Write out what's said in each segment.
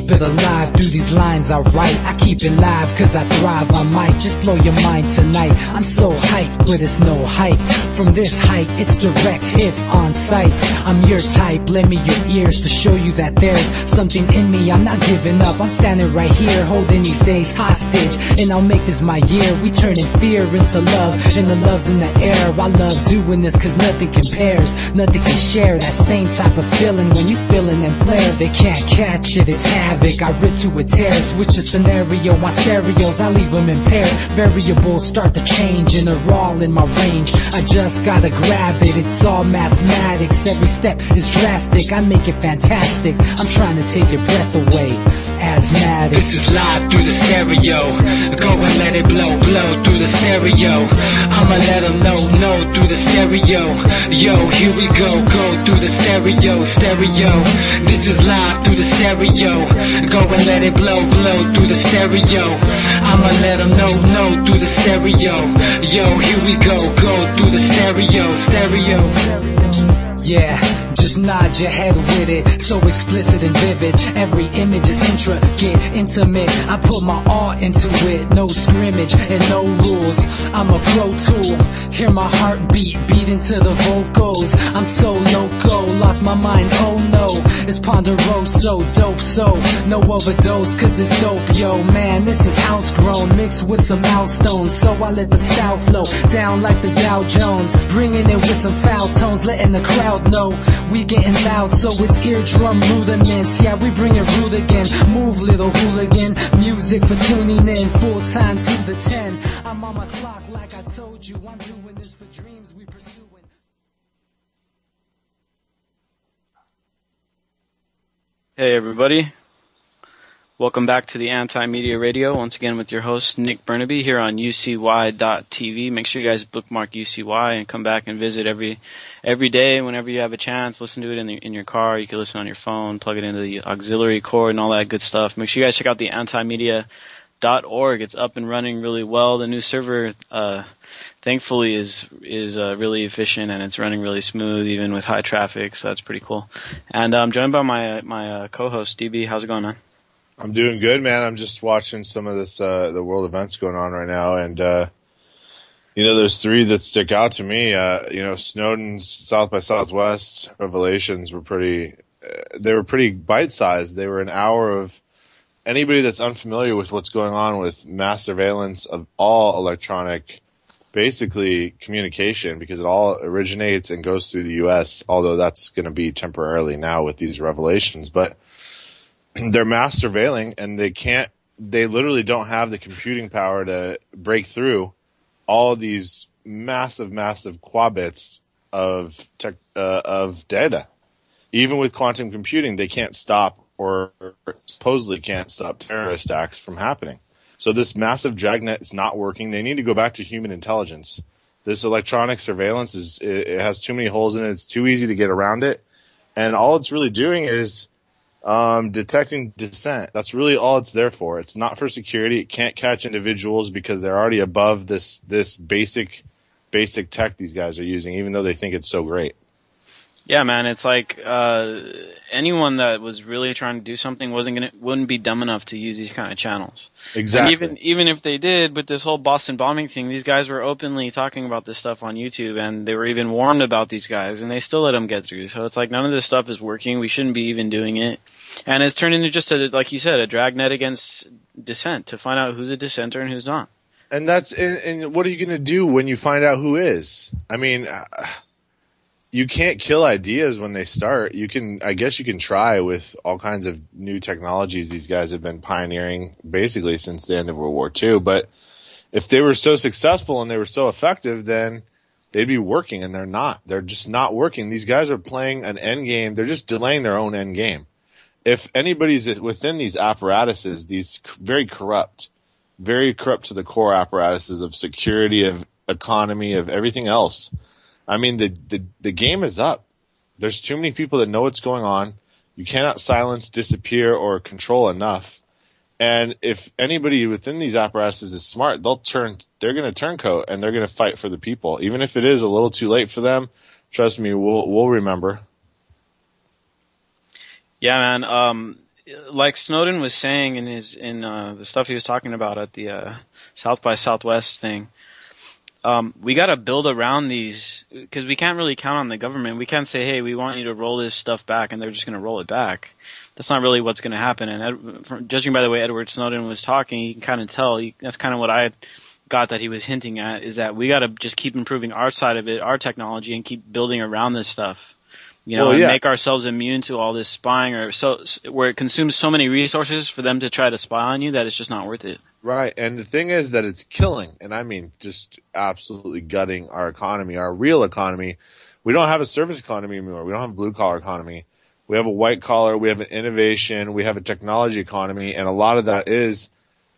keep it alive through these lines I write. I keep it live cause I thrive. I might just blow your mind tonight. I'm so hyped, but it's no hype. From this height, it's direct hits on sight. I'm your type, lend me your ears to show you that there's something in me. I'm not giving up, I'm standing right here, holding these days hostage, and I'll make this my year. We turning fear into love, and the love's in the air. I love doing this cause nothing compares, nothing can share that same type of feeling when you feeling them flares. They can't catch it, it's havoc. I rip to a tear, switch a scenario, my stereos, I leave them impaired. Variables start to change and they're all in my range. I just gotta grab it, it's all mathematics. Every step is drastic, I make it fantastic. I'm trying to take your breath away. Asthmatic. This is live through the stereo. Go and let it blow, blow through the stereo. I'ma let them know through the stereo. Yo, here we go through the stereo, stereo. This is live through the stereo. Go and let it blow, blow through the stereo. I'ma let them know through the stereo. Yo, here we go through the stereo, stereo. Yeah, just nod your head with it, so explicit and vivid. Every image is intricate, intimate. I put my all into it, no scrimmage and no rules. I'm a pro tool, hear my heartbeat, beat into the vocals. I'm so loco, lost my mind, oh no. It's ponderoso, dope, so no overdose, cause it's dope, yo. Man, this is house grown, mixed with some milestones. So I let the style flow down like the Dow Jones, bringing it with some foul tones, letting the crowd know we getting loud, so it's eardrum rudiments. Yeah, we bring it rude again. Move, little hooligan. Music for tuning in, full time to the 10. I'm on my clock like I told you. I'm doing this for dreams we pursuing. Hey everybody, welcome back to the Anti-Media Radio, once again with your host Nick Burnaby here on UCY.tv. Make sure you guys bookmark UCY and come back and visit every day whenever you have a chance. Listen to it in your car, you can listen on your phone, plug it into the auxiliary cord and all that good stuff. Make sure you guys check out the antimedia.org. It's up and running really well. The new server thankfully is really efficient and it's running really smooth even with high traffic, so that's pretty cool. And I'm joined by my co-host DB. How's it going, man? I'm doing good, man. I'm just watching some of this the world events going on right now, and there's three that stick out to me. Snowden's South by Southwest revelations were pretty bite-sized. They were an hour of anybody that's unfamiliar with what's going on with mass surveillance of all electronic, basically communication, because it all originates and goes through the U.S., although that's going to be temporarily now with these revelations. But they're mass surveilling, and they literally don't have the computing power to break through all these massive qubits of data. Even with quantum computing, they can't stop, or supposedly can't stop, terrorist acts from happening. So this massive dragnet is not working. They need to go back to human intelligence. This electronic surveillance it has too many holes in it. It's too easy to get around it. And all it's really doing is detecting dissent. That's really all it's there for. It's not for security. It can't catch individuals because they're already above this basic tech these guys are using, even though they think it's so great. Yeah, man, it's like anyone that was really trying to do something wouldn't be dumb enough to use these kind of channels. Exactly. And even if they did, with this whole Boston bombing thing, these guys were openly talking about this stuff on YouTube, and they were even warned about these guys, and they still let them get through. So it's like none of this stuff is working. We shouldn't be even doing it. And it's turned into just like you said, a dragnet against dissent to find out who's a dissenter and who's not. And and what are you going to do when you find out who is? I mean, you can't kill ideas when they start. I guess you can try with all kinds of new technologies these guys have been pioneering basically since the end of World War II. But if they were so successful and they were so effective, then they'd be working, and they're not. They're just not working. These guys are playing an end game. They're just delaying their own end game. If anybody's within these apparatuses, these very corrupt to the core apparatuses of security, of economy, of everything else, I mean, the game is up. There's too many people that know what's going on. You cannot silence, disappear, or control enough. And if anybody within these apparatuses is smart, they're going to turncoat, and they're going to fight for the people. Even if it is a little too late for them, trust me, we'll remember. Yeah, man. like Snowden was saying in the stuff he was talking about at the South by Southwest thing, we got to build around these, because we can't really count on the government. We can't say, hey, we want you to roll this stuff back, and they're just going to roll it back. That's not really what's going to happen. And judging by the way Edward Snowden was talking, you can kind of tell. That's kind of what I got that he was hinting at, is that we got to just keep improving our side of it, our technology, and keep building around this stuff. And make ourselves immune to all this spying, or where it consumes so many resources for them to try to spy on you that it's just not worth it. Right, and the thing is that it's killing, and I mean just absolutely gutting our economy, our real economy. We don't have a service economy anymore. We don't have a blue-collar economy. We have a white-collar, we have an innovation, we have a technology economy, and a lot of that is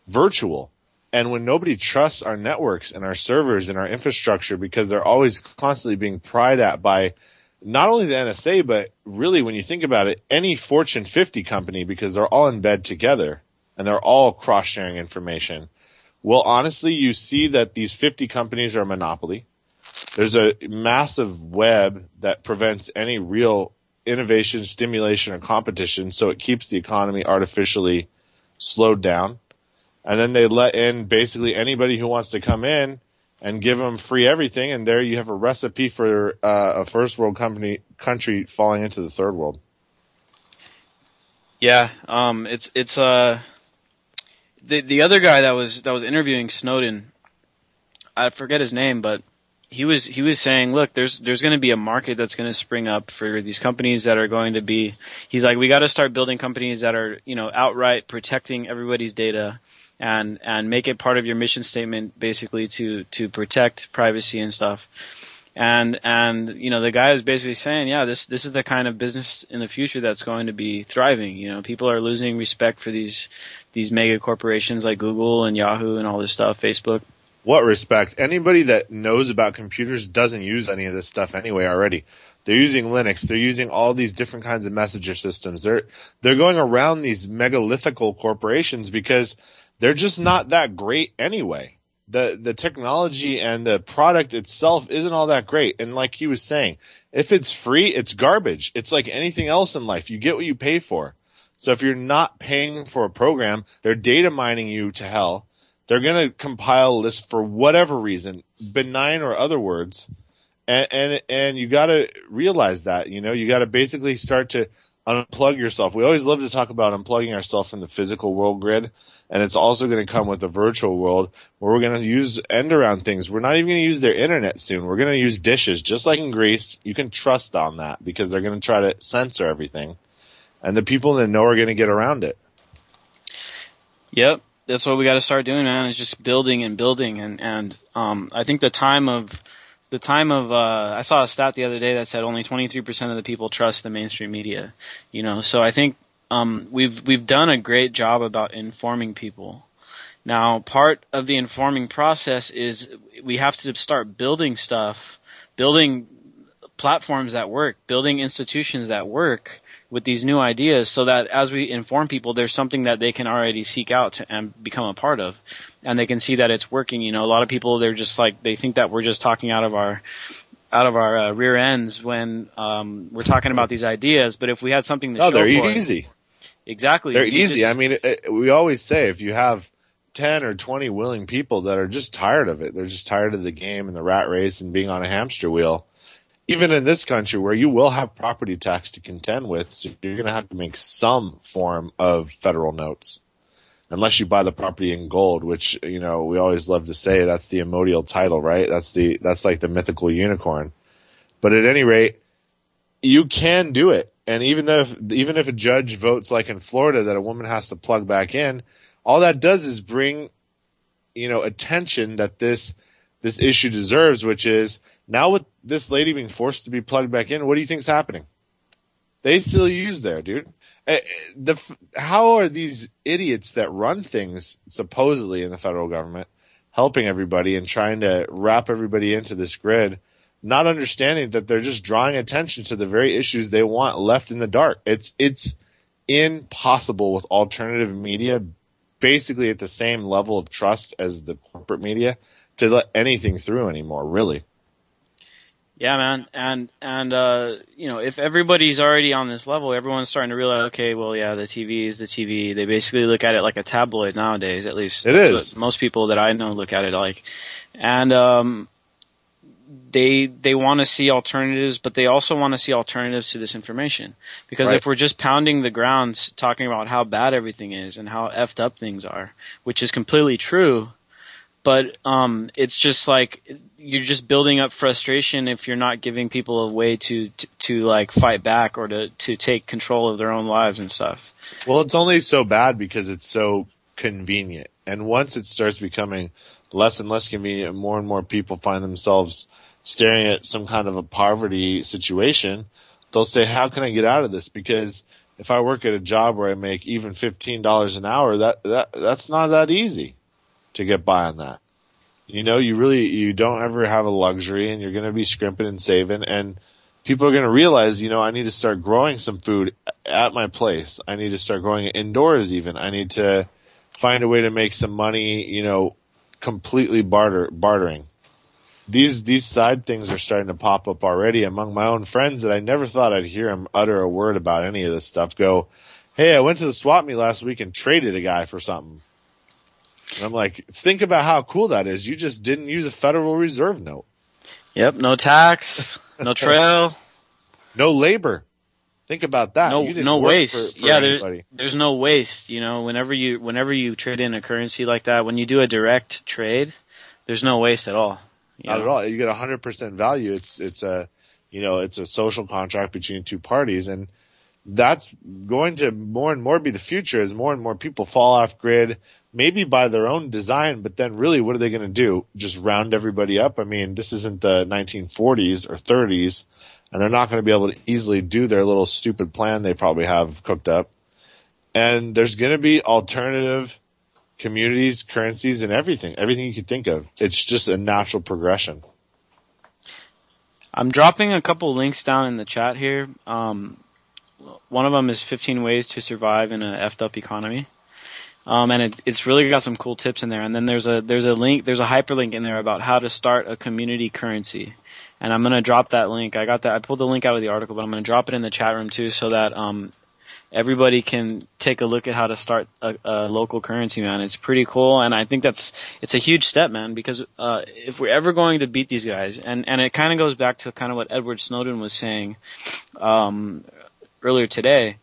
virtual. And when nobody trusts our networks and our servers and our infrastructure, because they're always constantly being pried at by not only the NSA, but really when you think about it, any Fortune 50 company, because they're all in bed together and they're all cross-sharing information. Well, honestly, you see that these 50 companies are a monopoly. There's a massive web that prevents any real innovation, stimulation, or competition, so it keeps the economy artificially slowed down. And then they let in basically anybody who wants to come in and give them free everything, and there you have a recipe for a first world country falling into the third world. Yeah, it's the other guy that was interviewing Snowden, I forget his name, but he was saying, look, there's going to be a market that's going to spring up for these companies that are going to be. He's like, we got to start building companies that are outright protecting everybody's data. And make it part of your mission statement, basically to protect privacy and stuff. And the guy is basically saying, yeah, this is the kind of business in the future that's going to be thriving. People are losing respect for these mega corporations like Google and Yahoo and all this stuff, Facebook. What respect? Anybody that knows about computers doesn't use any of this stuff anyway already. They're using Linux. They're using all these different kinds of messenger systems. They're going around these megalithical corporations because they're just not that great anyway. The technology and the product itself isn't all that great. And like he was saying, if it's free, it's garbage. It's like anything else in life. You get what you pay for. So if you're not paying for a program, they're data mining you to hell. They're going to compile a list for whatever reason, benign or other words. And you got to realize that, you got to basically start to unplug yourself. We always love to talk about unplugging ourselves from the physical world grid. And it's also going to come with a virtual world where we're going to use end around things. We're not even going to use their internet soon. We're going to use dishes, just like in Greece. You can trust on that because they're going to try to censor everything. And the people that know are going to get around it. Yep. That's what we got to start doing, man, is just building and building. And I think the time of I saw a stat the other day that said only 23% of the people trust the mainstream media, so I think we've done a great job about informing people. Now, part of the informing process is we have to start building stuff, building platforms that work, building institutions that work with these new ideas, so that as we inform people, there's something that they can already seek out and become a part of, and they can see that it's working. A lot of people, they're just like, they think that we're just talking out of our rear ends when we're talking about these ideas. But if we had something to show for it. No, they're easy. Exactly. They're easy. I mean, we always say if you have 10 or 20 willing people that are just tired of it, they're just tired of the game and the rat race and being on a hamster wheel. Even in this country where you will have property tax to contend with, so you're going to have to make some form of federal notes. Unless you buy the property in gold, which, we always love to say that's the immortal title, right? That's like the mythical unicorn. But at any rate, you can do it. And even if a judge votes like in Florida that a woman has to plug back in, all that does is bring, attention that this issue deserves, which is now with this lady being forced to be plugged back in, what do you think's happening? They still use there, dude. How are these idiots that run things supposedly in the federal government helping everybody and trying to wrap everybody into this grid, not understanding that they're just drawing attention to the very issues they want left in the dark? It's impossible with alternative media, basically at the same level of trust as the corporate media, to let anything through anymore, really. Yeah, man. And if everybody's already on this level, everyone's starting to realize, okay, well, yeah, the TV is the TV. They basically look at it like a tabloid nowadays, at least. It is. Most people that I know look at it like. And they want to see alternatives, but they also want to see alternatives to this information. Because if we're just pounding the ground talking about how bad everything is and how effed up things are, which is completely true, but it's just like you're just building up frustration if you're not giving people a way to like fight back or to take control of their own lives and stuff. Well, it's only so bad because it's so convenient. And once it starts becoming less and less convenient and more people find themselves staring at some kind of a poverty situation, they'll say, how can I get out of this? Because if I work at a job where I make even $15 an hour, that's not that easy to get by on that. You know, you don't ever have a luxury, and you're going to be scrimping and saving, and people are going to realize, I need to start growing some food at my place. I need to start growing it indoors even. I need to find a way to make some money, completely bartering. These side things are starting to pop up already among my own friends that I never thought I'd hear them utter a word about any of this stuff. Go, hey, I went to the swap meet last week and traded a guy for something. And I'm like, think about how cool that is. You just didn't use a Federal Reserve note. Yep, no tax, no trail. No labor. Think about that. No waste. For there's no waste. Whenever you trade in a currency like that, when you do a direct trade, there's no waste at all. Not at all. You get 100% value. It's a social contract between two parties, and that's going to more and more be the future as more and more people fall off grid, maybe by their own design, but then really what are they going to do? Just round everybody up? I mean, this isn't the 1940s or 30s, and they're not going to be able to easily do their little stupid plan they probably have cooked up. And there's going to be alternative communities, currencies, and everything you could think of. It's just a natural progression. I'm dropping a couple links down in the chat here. One of them is 15 ways to survive in a effed up economy. And it's really got some cool tips in there. And then there's a hyperlink in there about how to start a community currency. And I'm going to drop that link. I pulled the link out of the article, but I'm going to drop it in the chat room too so that, everybody can take a look at how to start a local currency, man. It's pretty cool. And I think it's a huge step, man, because, if we're ever going to beat these guys, and it kind of goes back to kind of what Edward Snowden was saying, earlier today,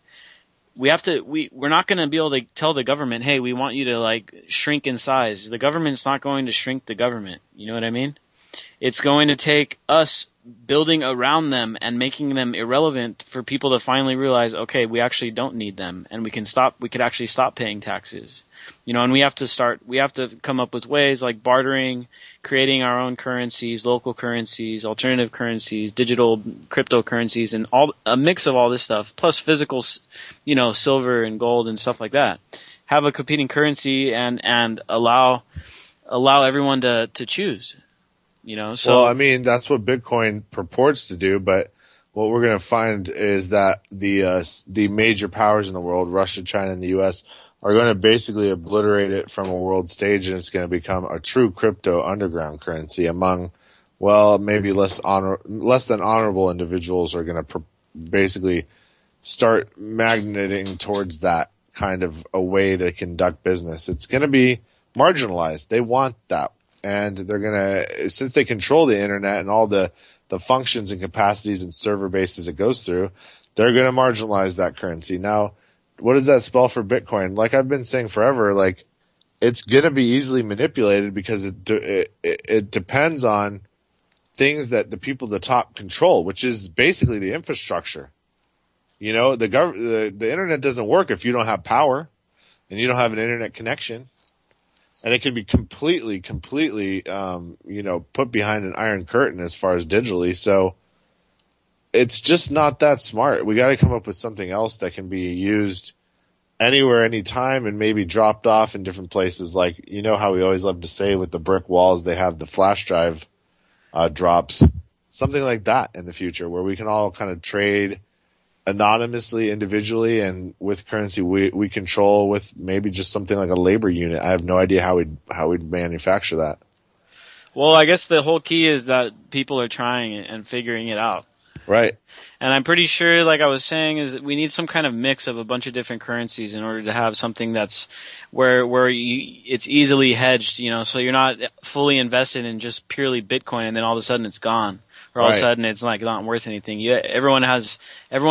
we're not going to be able to tell the government, hey, we want you to like shrink in size. The government's not going to shrink the government. You know what I mean? It's going to take us building around them and making them irrelevant for people to finally realize, okay, we actually don't need them, and we could actually stop paying taxes. And we have to come up with ways like bartering, creating our own currencies, local currencies, alternative currencies, digital cryptocurrencies, and a mix of all this stuff, plus physical, silver and gold and stuff like that. Have a competing currency and allow everyone to choose. So. Well, I mean, that's what Bitcoin purports to do, but what we're going to find is that the major powers in the world, Russia, China, and the U.S., are going to basically obliterate it from a world stage, and it's going to become a true crypto underground currency among, maybe less than honorable individuals are going to basically start magneting towards that kind of a way to conduct business. It's going to be marginalized. They want that. And they're going to, since they control the internet and all the functions and capacities and server bases it goes through, they're going to marginalize that currency. Now, what does that spell for Bitcoin? Like I've been saying forever, like it's going to be easily manipulated because it depends on things that the people at the top control, which is basically the infrastructure. The internet doesn't work if you don't have power and you don't have an internet connection. And it can be completely, put behind an iron curtain as far as digitally. So it's just not that smart. We got to come up with something else that can be used anywhere, anytime, and maybe dropped off in different places. Like, how we always love to say with the brick walls, they have the flash drive drops. Something like that in the future where we can all kind of trade anonymously, individually, and with currency we control with maybe just something like a labor unit. I have no idea how we'd manufacture that. Well, I guess the whole key is that people are trying it and figuring it out. Right. And I'm pretty sure, like I was saying, is that we need some kind of mix of a bunch of different currencies in order to have something that's where it's easily hedged, you know, so you're not fully invested in just purely Bitcoin and then all of a sudden it's gone. Or all of a sudden it's like not worth anything. Everyone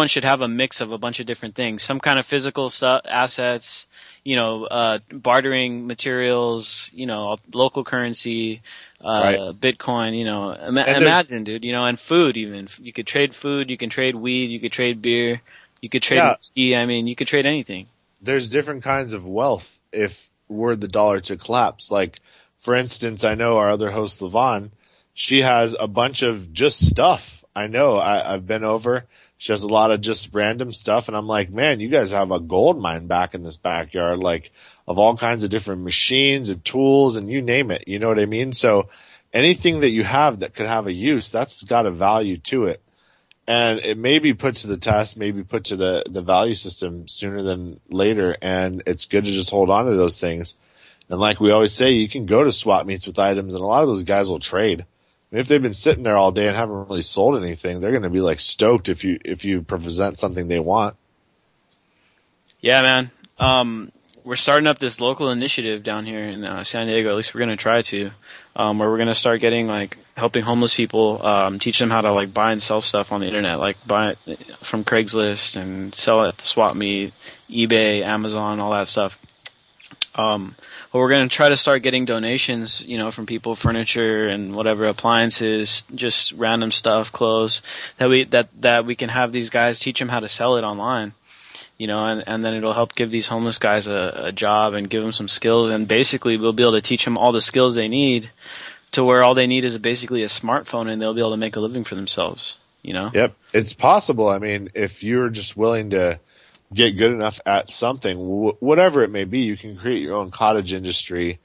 should have a mix of a bunch of different things. Some kind of physical stuff, assets, you know, bartering materials, you know, local currency, Bitcoin, you know, imagine, dude, you know, and food even. You could trade food, you can trade weed, you could trade beer, you could trade whiskey. I mean, you could trade anything. There's different kinds of wealth if were the dollar to collapse. Like, for instance, I know our other host, Levon, she has a bunch of just stuff. I know. I've been over. She has a lot of just random stuff, and I'm like, man, you guys have a gold mine back in this backyard, like, of all kinds of different machines and tools and you name it. You know what I mean? So anything that you have that could have a use, that's got a value to it. And it may be put to the test, maybe put to the value system sooner than later, and it's good to just hold on to those things. And like we always say, you can go to swap meets with items, and a lot of those guys will trade. I mean, if they've been sitting there all day and haven't really sold anything, they're going to be like stoked if you present something they want. Yeah, man. We're starting up this local initiative down here in San Diego. At least we're going to try to, where we're going to start getting like helping homeless people, teach them how to like buy and sell stuff on the internet, like buy it from Craigslist and sell it at the swap meet, eBay, Amazon, all that stuff. But we're going to try to start getting donations, you know, from people, furniture and whatever, appliances, just random stuff, clothes, that we can have these guys teach them how to sell it online, you know, and then it'll help give these homeless guys a job and give them some skills, and basically we'll be able to teach them all the skills they need to where all they need is basically a smartphone and they'll be able to make a living for themselves, you know? Yep. It's possible. I mean, if you're just willing to get good enough at something, whatever it may be, you can create your own cottage industry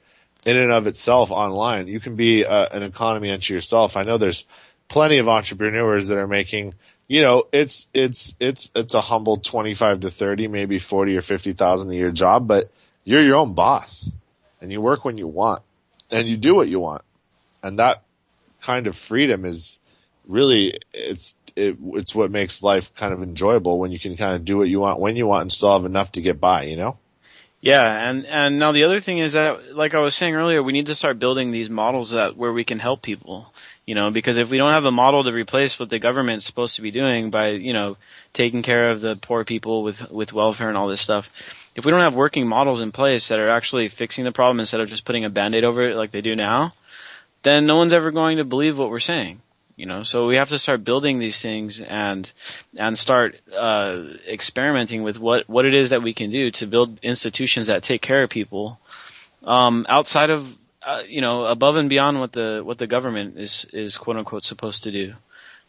in and of itself online. You can be an economy unto yourself. I know there's plenty of entrepreneurs that are making, you know, it's a humble 25 to 30, maybe 40 or 50,000 a year job, but you're your own boss and you work when you want and you do what you want. And that kind of freedom is really, it's what makes life kind of enjoyable when you can kind of do what you want when you want and still have enough to get by, you know? Yeah, and now the other thing is that, like I was saying earlier, we need to start building these models where we can help people, you know, because if we don't have a model to replace what the government's supposed to be doing by, you know, taking care of the poor people with welfare and all this stuff, if we don't have working models in place that are actually fixing the problem instead of just putting a Band-Aid over it like they do now, then no one's ever going to believe what we're saying. You know, so we have to start building these things and start experimenting with what it is that we can do to build institutions that take care of people outside of you know, above and beyond what the government is quote unquote supposed to do.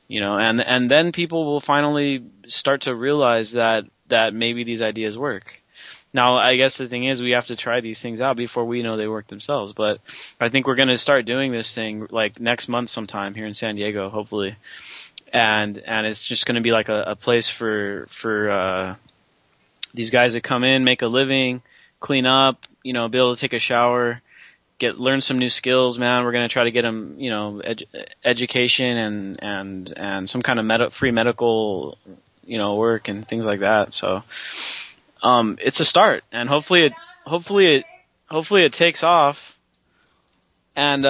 You know, and then people will finally start to realize that maybe these ideas work. Now, I guess the thing is we have to try these things out before we know they work themselves. But I think we're going to start doing this thing like next month sometime here in San Diego, hopefully. And it's just going to be like a place for these guys that come in, make a living, clean up, you know, be able to take a shower, learn some new skills, man. We're going to try to get them, you know, education and some kind of free medical, you know, work and things like that. So, it's a start, and hopefully it takes off, and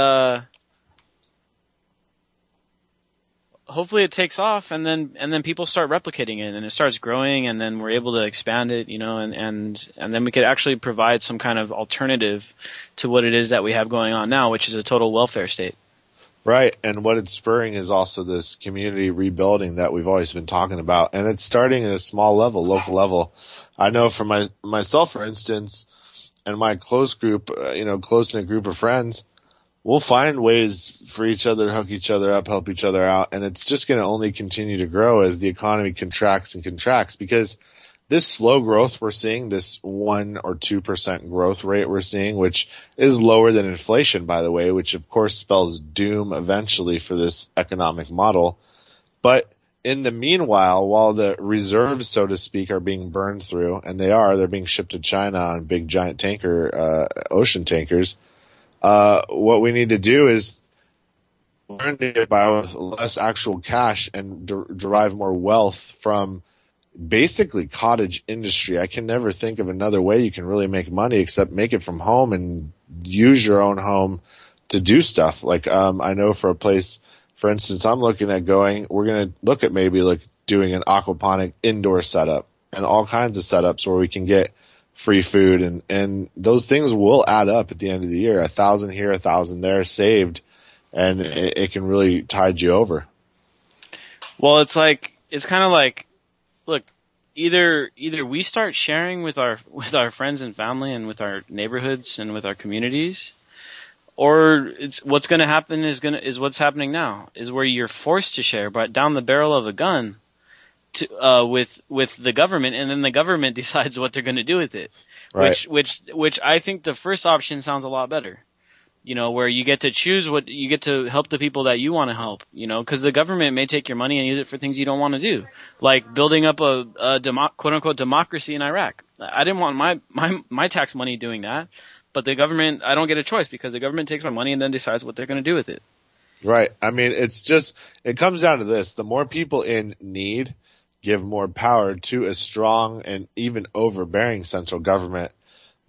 hopefully it takes off, and then people start replicating it, and it starts growing, and then we're able to expand it, you know, and then we could actually provide some kind of alternative to what it is that we have going on now, which is a total welfare state. Right, and what it's spurring is also this community rebuilding that we've always been talking about, and it's starting at a small level, local level. I know for myself, for instance, and my close group, you know, close-knit group of friends, we'll find ways for each other to hook each other up, help each other out, and it's just going to only continue to grow as the economy contracts and contracts, because this slow growth we're seeing, this 1 or 2% growth rate we're seeing, which is lower than inflation, by the way, which of course spells doom eventually for this economic model. But in the meanwhile, while the reserves, so to speak, are being burned through, and they're being shipped to China on big giant ocean tankers, what we need to do is learn to get by with less actual cash and derive more wealth from basically cottage industry. I can never think of another way you can really make money except make it from home and use your own home to do stuff. Like, I know for a place, for instance, I'm looking at we're going to look at maybe like doing an aquaponic indoor setup and all kinds of setups where we can get free food and those things will add up at the end of the year. 1,000 here, 1,000 there saved, and it can really tide you over. Well, it's kind of like, look, either we start sharing with our friends and family and with our neighborhoods and with our communities, or it's what's going to happen is what's happening now, is where you're forced to share, but down the barrel of a gun with the government, and then the government decides what they're going to do with it. Right. Which I think the first option sounds a lot better. You know, where you get to choose you get to help the people that you want to help, you know, because the government may take your money and use it for things you don't want to do, like building up a quote unquote democracy in Iraq. I didn't want my tax money doing that, but the government, I don't get a choice because the government takes my money and then decides what they're going to do with it. Right. I mean, it comes down to this. The more people in need give more power to a strong and even overbearing central government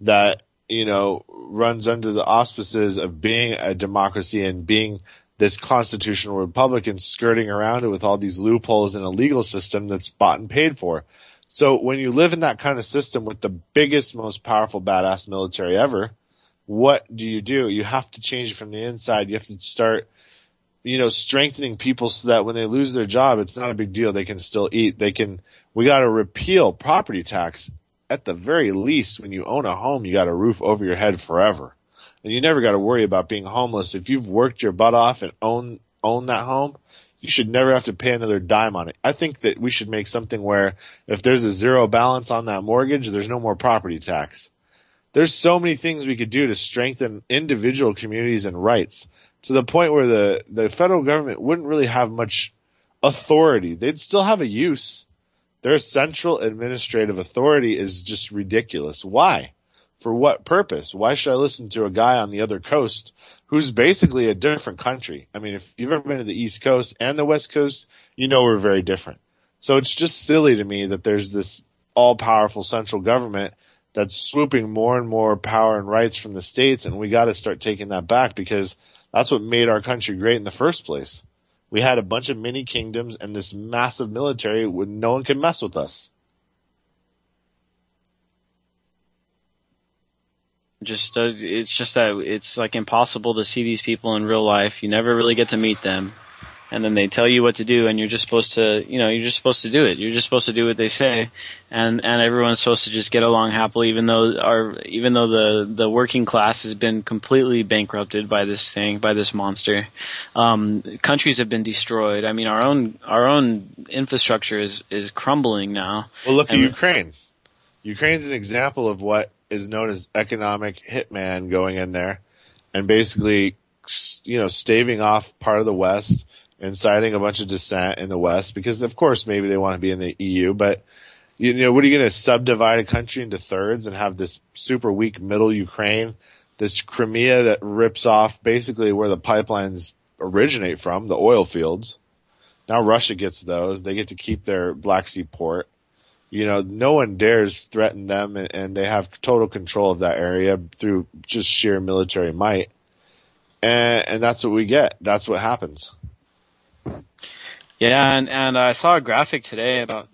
that, you know, runs under the auspices of being a democracy and being this constitutional republic and skirting around it with all these loopholes in a legal system that's bought and paid for. So when you live in that kind of system with the biggest, most powerful, badass military ever, what do? You have to change it from the inside. You have to start, you know, strengthening people so that when they lose their job, it's not a big deal. They can still eat. We got to repeal property tax. At the very least, when you own a home, you got a roof over your head forever. And you never got to worry about being homeless. If you've worked your butt off and own that home, you should never have to pay another dime on it. I think that we should make something where if there's a zero balance on that mortgage, there's no more property tax. There's so many things we could do to strengthen individual communities and rights to the point where the federal government wouldn't really have much authority. They'd still have a use. Their central administrative authority is just ridiculous. Why? For what purpose? Why should I listen to a guy on the other coast who's basically a different country? I mean, if you've ever been to the East Coast and the West Coast, you know we're very different. So it's just silly to me that there's this all-powerful central government that's swooping more and more power and rights from the states, and we got to start taking that back because that's what made our country great in the first place. We had a bunch of mini kingdoms and this massive military where no one could mess with us. It's just that it's like impossible to see these people in real life. You never really get to meet them. And then they tell you what to do, and you're just supposed to do it. You're just supposed to do what they say, and everyone's supposed to just get along happily, even though the working class has been completely bankrupted by this monster. Countries have been destroyed. I mean, our own infrastructure is crumbling now. Well, look at Ukraine. Ukraine's an example of what is known as economic hitman going in there, and basically, you know, staving off part of the West. Inciting a bunch of dissent in the West because, of course, maybe they want to be in the EU. But, you know, what are you going to subdivide a country into thirds and have this super weak middle Ukraine, this Crimea that rips off basically where the pipelines originate from, the oil fields. Now Russia gets those. They get to keep their Black Sea port. You know, no one dares threaten them, and they have total control of that area through just sheer military might. And that's what we get. That's what happens. Yeah, and I saw a graphic today about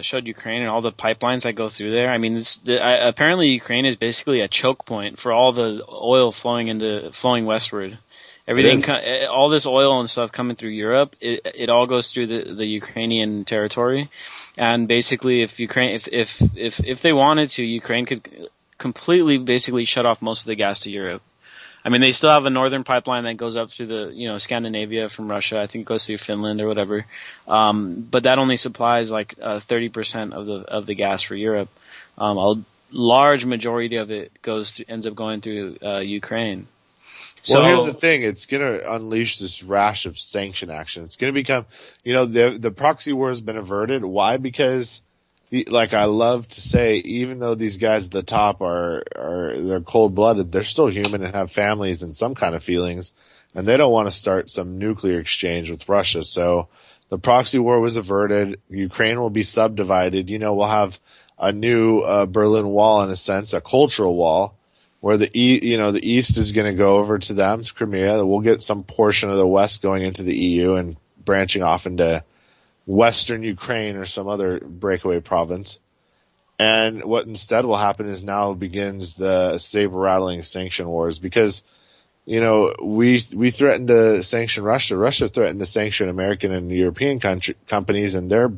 showed Ukraine and all the pipelines that go through there. I mean, apparently Ukraine is basically a choke point for all the oil flowing westward. Everything, all this oil and stuff coming through Europe, it all goes through the Ukrainian territory. And basically, if they wanted to, Ukraine could completely basically shut off most of the gas to Europe. I mean, they still have a northern pipeline that goes up through the, you know, Scandinavia from Russia. I think it goes through Finland or whatever. But that only supplies like 30% of the gas for Europe. A large majority of it ends up going through Ukraine. Well, here's the thing. It's going to unleash this rash of sanction action. It's going to become, you know, the proxy war has been averted. Why? Because, like I love to say, even though these guys at the top they're cold-blooded, they're still human and have families and some kind of feelings. and they don't want to start some nuclear exchange with Russia. So the proxy war was averted. Ukraine will be subdivided. We'll have a new Berlin Wall, in a sense, a cultural wall, where the East is going to go over to them, to Crimea. We'll get some portion of the West going into the EU and branching off into Western Ukraine or some other breakaway province. And what instead will happen is now begins the saber-rattling sanction wars, because we threatened to sanction Russia. Russia threatened to sanction American and European companies, and they're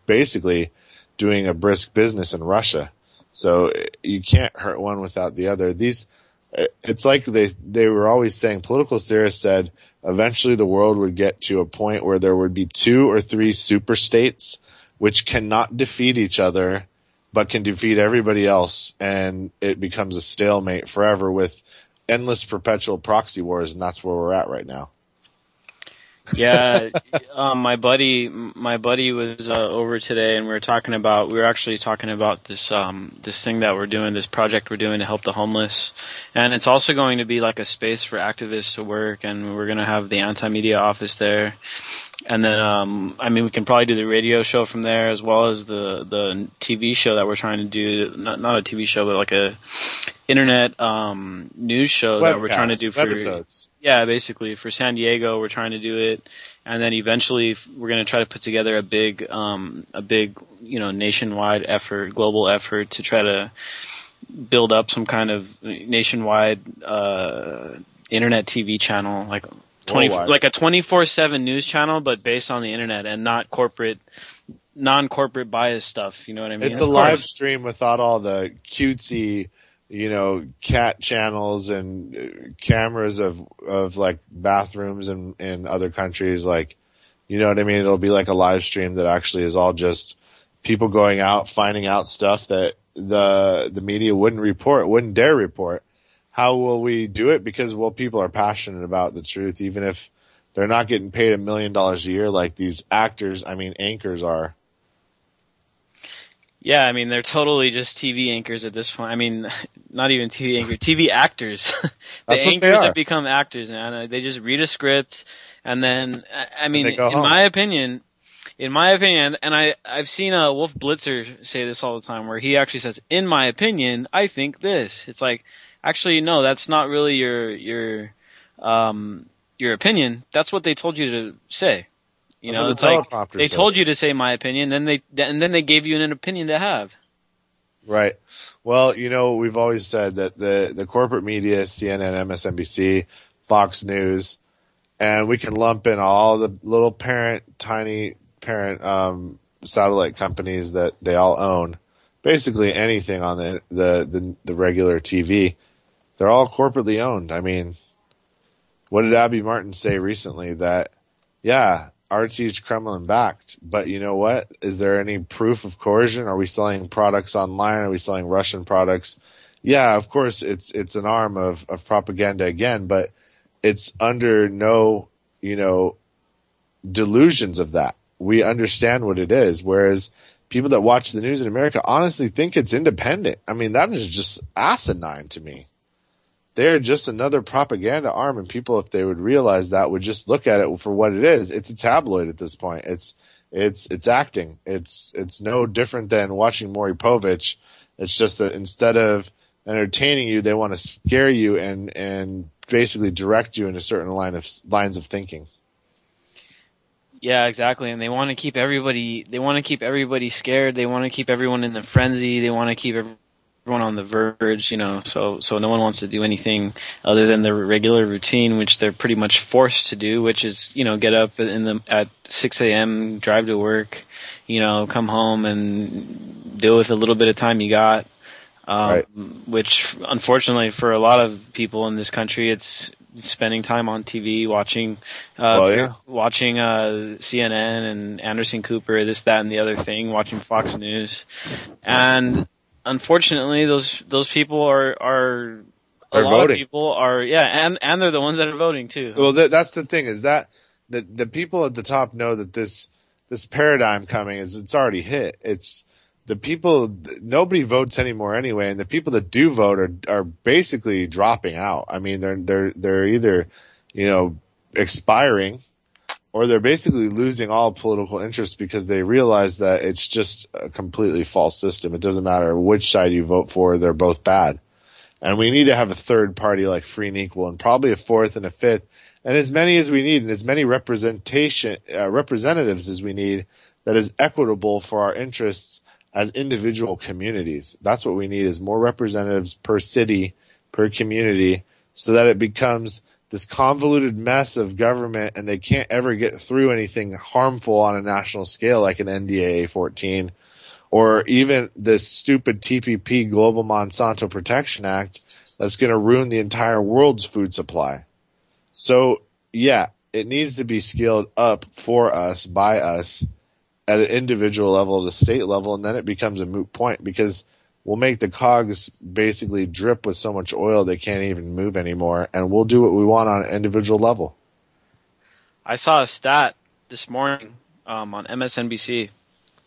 basically doing a brisk business in Russia. So you can't hurt one without the other. It's like they were always saying, political theorists said eventually the world would get to a point where there would be 2 or 3 super states which cannot defeat each other, but can defeat everybody else, and it becomes a stalemate forever with endless perpetual proxy wars, and that's where we're at right now. Yeah, my buddy was over today, and we were actually talking about this thing that we're doing, this project we're doing to help the homeless, and it's also going to be like a space for activists to work, and we're going to have the anti-media office there, and then we can probably do the radio show from there, as well as the TV show that we're trying to do, not a TV show, but like a internet news show that we're trying to do for episodes. Yeah, basically for San Diego, we're trying to do it, and then eventually we're going to try to put together a big nationwide effort, global effort to try to build up some kind of nationwide internet TV channel, like a 24/7 news channel, but based on the internet and not non-corporate bias stuff. You know what I mean? It's a live stream without all the cutesy, cat channels and cameras of like bathrooms in other countries. Like, you know what I mean? It'll be like a live stream that actually is all just people going out, finding out stuff that the media wouldn't dare report. How will we do it? Because, people are passionate about the truth, even if they're not getting paid $1 million a year like these anchors are. Yeah, they're totally just TV anchors at this point. Not even TV anchors, TV actors. The anchors have become actors, man. They just read a script, and then, in my opinion, and I've seen Wolf Blitzer say this all the time, where he actually says, "In my opinion, I think this." It's like, actually, no, that's not really your opinion. That's what they told you to say. It's like they told you to say my opinion, then they gave you an opinion to have. Right. Well, we've always said that the corporate media, CNN, MSNBC, Fox News, and we can lump in all the little tiny parent satellite companies that they all own. Basically anything on the regular TV, they're all corporately owned. What did Abby Martin say recently? That, yeah, RT's Kremlin backed, but you know what? Is there any proof of coercion? Are we selling products online? Are we selling Russian products? Yeah, of course it's an arm of propaganda again, but it's under no, delusions of that. We understand what it is, whereas people that watch the news in America honestly think it's independent. That is just asinine to me. They're just another propaganda arm, and people, if they would realize that, would just look at it for what it is. It's a tabloid at this point. It's acting. It's no different than watching Maury Povich. It's just that instead of entertaining you, they want to scare you and basically direct you in a certain lines of thinking. Yeah, exactly. And they want to keep everybody scared. They want to keep everyone in the frenzy. They want to keep everyone on the verge, so no one wants to do anything other than the regular routine, which they're pretty much forced to do, which is, get up at 6 a.m., drive to work, come home and deal with a little bit of time you got. Right. Which unfortunately for a lot of people in this country, it's spending time on TV, watching CNN and Anderson Cooper, this, that, and the other thing, watching Fox News. And unfortunately, those people are a lot voting. Of people are, and they're the ones that are voting too. Well, that's the thing, is that the people at the top know that this paradigm coming it's already hit. It's the people, nobody votes anymore anyway, and the people that do vote are basically dropping out. They're either, expiring, or they're basically losing all political interest because they realize that it's just a completely false system. It doesn't matter which side you vote for, they're both bad. And we need to have a third party like Free and Equal, and probably a fourth and a fifth, and as many as we need, and as many representatives as we need that is equitable for our interests as individual communities. That's what we need, is more representatives per city, per community, so that it becomes this convoluted mess of government and they can't ever get through anything harmful on a national scale like an NDAA 14 or even this stupid TPP Global Monsanto Protection Act that's going to ruin the entire world's food supply. So, yeah, it needs to be scaled up for us, by us, at an individual level, at a state level, and then it becomes a moot point because we'll make the cogs basically drip with so much oil they can't even move anymore, and we'll do what we want on an individual level. I saw a stat this morning on MSNBC,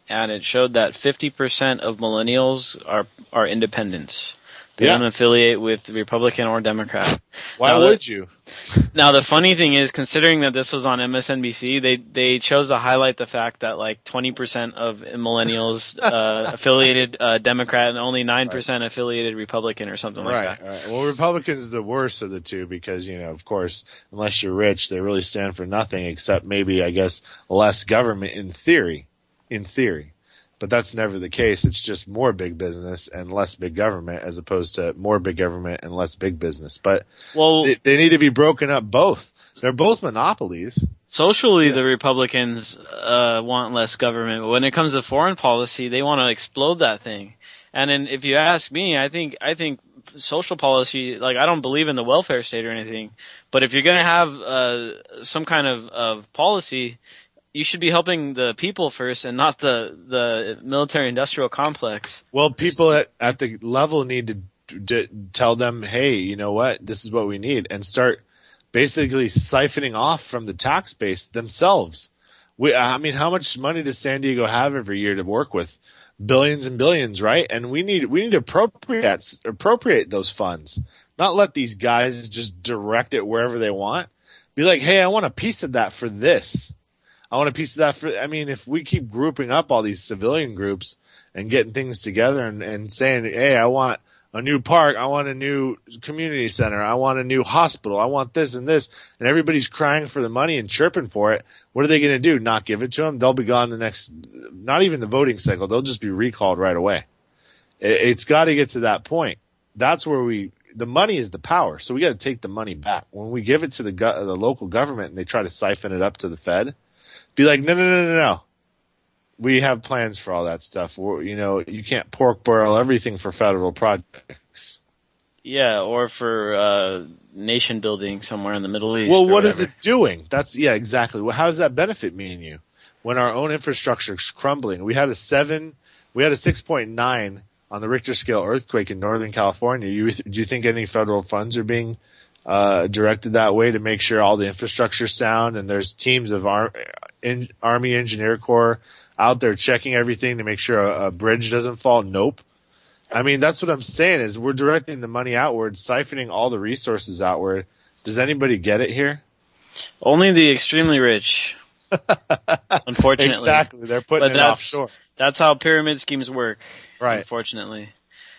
and it showed that 50% of millennials are independents. They don't affiliate with the Republican or Democrat. Why would you? Now, the funny thing is, considering that this was on MSNBC, they chose to highlight the fact that like 20% of millennials affiliated Democrat and only 9% affiliated Republican or something like that. Right. Well, Republicans are the worst of the two because, of course, unless you're rich, they really stand for nothing except maybe, I guess, less government in theory. But that's never the case. It's just more big business and less big government as opposed to more big government and less big business. But they need to be broken up both. They're both monopolies. Socially, the Republicans want less government. But when it comes to foreign policy, they want to explode that thing. And then if you ask me, I think social policy, like I don't believe in the welfare state or anything. But if you're going to have some kind of policy, you should be helping the people first and not the military-industrial complex. Well, people at the level need to tell them, hey, you know what, this is what we need, and start basically siphoning off from the tax base themselves. How much money does San Diego have every year to work with? Billions and billions, right? And we need to appropriate those funds, not let these guys just direct it wherever they want. Be like, hey, I want a piece of that for this. I want a piece of that for, if we keep grouping up all these civilian groups and getting things together and saying, hey, I want a new park, I want a new community center, I want a new hospital, I want this and this, and everybody's crying for the money and chirping for it, what are they going to do? Not give it to them? They'll be gone the next, not even the voting cycle, they'll just be recalled right away. It's got to get to that point. That's where the money is the power, so we got to take the money back. When we give it to the local government and they try to siphon it up to the Fed, be like, no. We have plans for all that stuff. You can't pork barrel everything for federal projects. Yeah, or for nation building somewhere in the Middle East. Well, what is it doing? Exactly. Well, how does that benefit me and you? When our own infrastructure is crumbling. We had a 6.9 on the Richter scale earthquake in Northern California. Do you think any federal funds are being directed that way to make sure all the infrastructure is sound, and there's teams of Army Engineer Corps out there checking everything to make sure a bridge doesn't fall? Nope. That's what I'm saying is we're directing the money outward, siphoning all the resources outward. Does anybody get it here? Only the extremely rich, unfortunately. Exactly. They're putting it offshore. That's how pyramid schemes work, right? Unfortunately.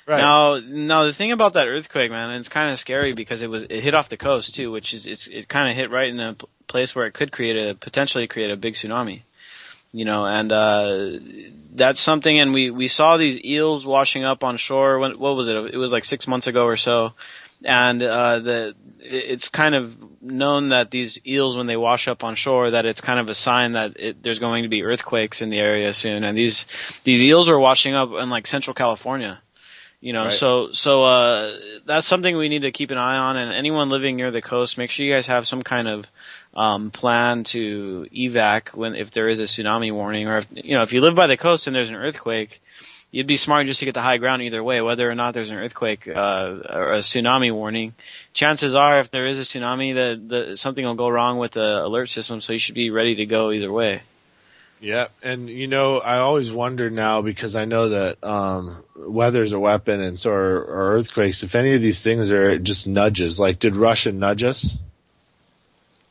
Right. Now the thing about that earthquake, man, it's kind of scary because it hit off the coast too, which is it kind of hit right in a place where it could potentially create a big tsunami, and that's something. And we saw these eels washing up on shore. What was it? It was like 6 months ago or so, and it's kind of known that these eels, when they wash up on shore, that it's kind of a sign that there's going to be earthquakes in the area soon. And these eels are washing up in like Central California. Right. So that's something we need to keep an eye on. And anyone living near the coast, make sure you guys have some kind of plan to evac if there is a tsunami warning, or if you live by the coast and there's an earthquake, you'd be smart just to get to high ground either way, whether or not there's an earthquake or a tsunami warning. Chances are, if there is a tsunami, that something will go wrong with the alert system, so you should be ready to go either way. Yeah, and I always wonder now, because I know that weather's a weapon and so are earthquakes. If any of these things are just nudges, like did Russia nudge us?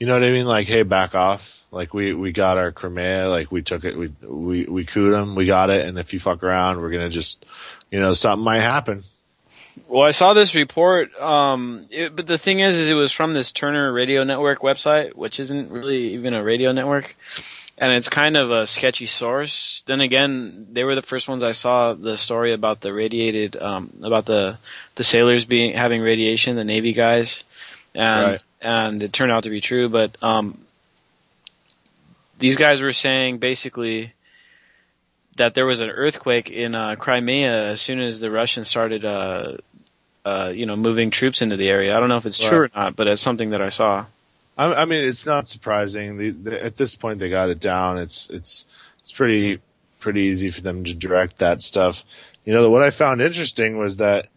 You know what I mean? Like, hey, back off. Like, we got our Crimea. Like, we took it. We cooed them. We got it. And if you fuck around, we're gonna just, something might happen. Well, I saw this report, but the thing is it was from this Turner Radio Network website, which isn't really even a radio network, and it's kind of a sketchy source. Then again, they were the first ones I saw the story about the radiated, about the sailors having radiation, the Navy guys, and it turned out to be true. But these guys were saying basically that there was an earthquake in Crimea as soon as the Russians started, moving troops into the area. I don't know if it's true or not, but it's something that I saw. I mean, it's not surprising. At this point, they got it down. It's pretty easy for them to direct that stuff. What I found interesting was that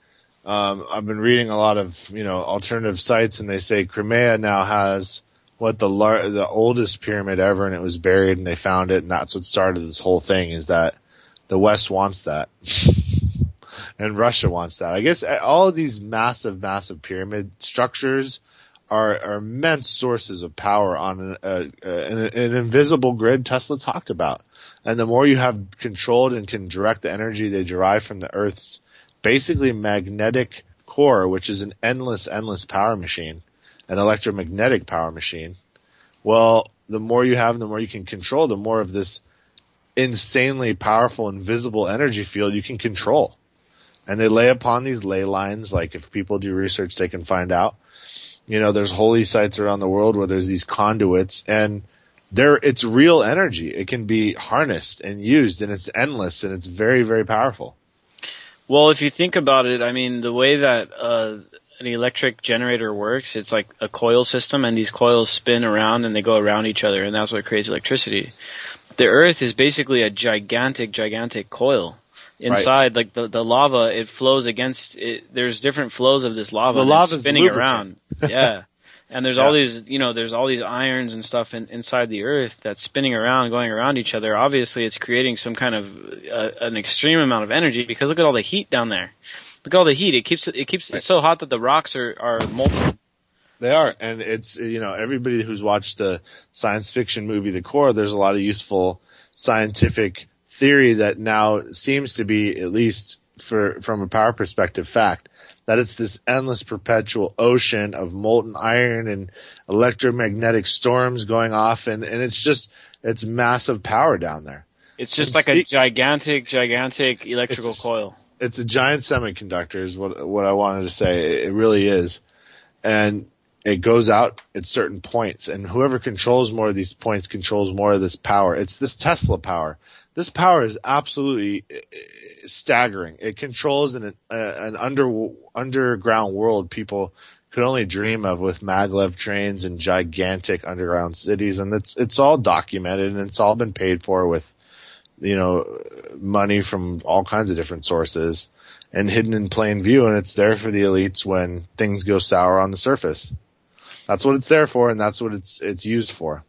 I've been reading a lot of alternative sites, and they say Crimea now has the oldest pyramid ever, and it was buried, and they found it, and that's what started this whole thing. Is that the West wants that, and Russia wants that. I guess all of these massive pyramid structures are immense sources of power on an invisible grid Tesla talked about. And the more you have controlled and can direct the energy they derive from the Earth's basically magnetic core, which is an endless power machine, an electromagnetic power machine. Well, the more you have, the more you can control, the more of this insanely powerful invisible energy field you can control. And they lay upon these ley lines, like if people do research, they can find out. There's holy sites around the world where there's these conduits, and it's real energy. It can be harnessed and used, and it's endless, and it's very, very powerful. Well, if you think about it, I mean, the way that an electric generator works, it's like a coil system, and these coils spin around and they go around each other, and that's what creates electricity. The Earth is basically a gigantic coil. Inside, like the lava, it flows against it. There's different flows of this lava. The lava's spinning around. Yeah. And there's all these, there's all these irons and stuff inside the Earth that's spinning around, going around each other. Obviously, it's creating some kind of an extreme amount of energy, because look at all the heat down there. Look at all the heat. It's so hot that the rocks are molten. They are, and it's everybody who's watched the science fiction movie The Core, there's a lot of useful scientific theory that now seems to be, at least from a power perspective, fact, that it's this endless perpetual ocean of molten iron and electromagnetic storms going off, and it's massive power down there. It's just like a gigantic electrical coil. It's a giant semiconductor is what I wanted to say. It really is. And it goes out at certain points, and whoever controls more of these points controls more of this power. It's this Tesla power. This power is absolutely staggering. It controls an underground world people could only dream of, with maglev trains and gigantic underground cities, and it's all documented, and it's all been paid for with money from all kinds of different sources and hidden in plain view, and it's there for the elites when things go sour on the surface. That's what it's there for, and that's what it's used for.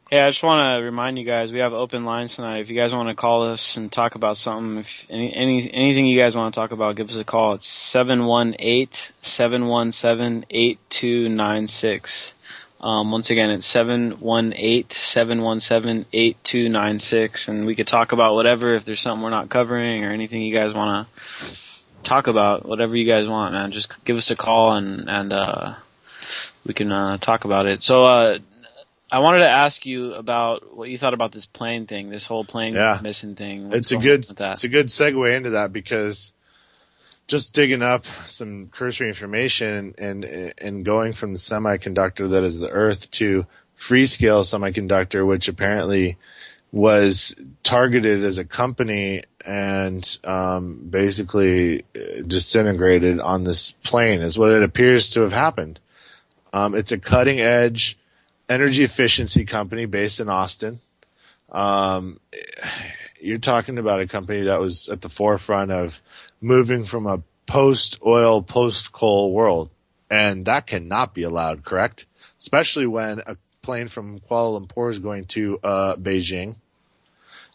Hey, I just want to remind you guys, we have open lines tonight. If you guys want to call us and talk about something, if anything you guys want to talk about, give us a call. It's 718-717-8296. Once again, it's 718-717-8296, and we could talk about whatever. If there's something we're not covering or anything you guys want to talk about, whatever you guys want, man, just give us a call and we can talk about it. So, I wanted to ask you about what you thought about this plane thing, this whole plane missing thing. It's a good segue into that, because just digging up some cursory information and going from the semiconductor that is the Earth to Freescale Semiconductor, which apparently was targeted as a company and basically disintegrated on this plane, is what it appears to have happened. It's a cutting edge energy efficiency company based in Austin. You're talking about a company that was at the forefront of moving from a post-oil, post-coal world. And that cannot be allowed, correct? Especially when a plane from Kuala Lumpur is going to Beijing.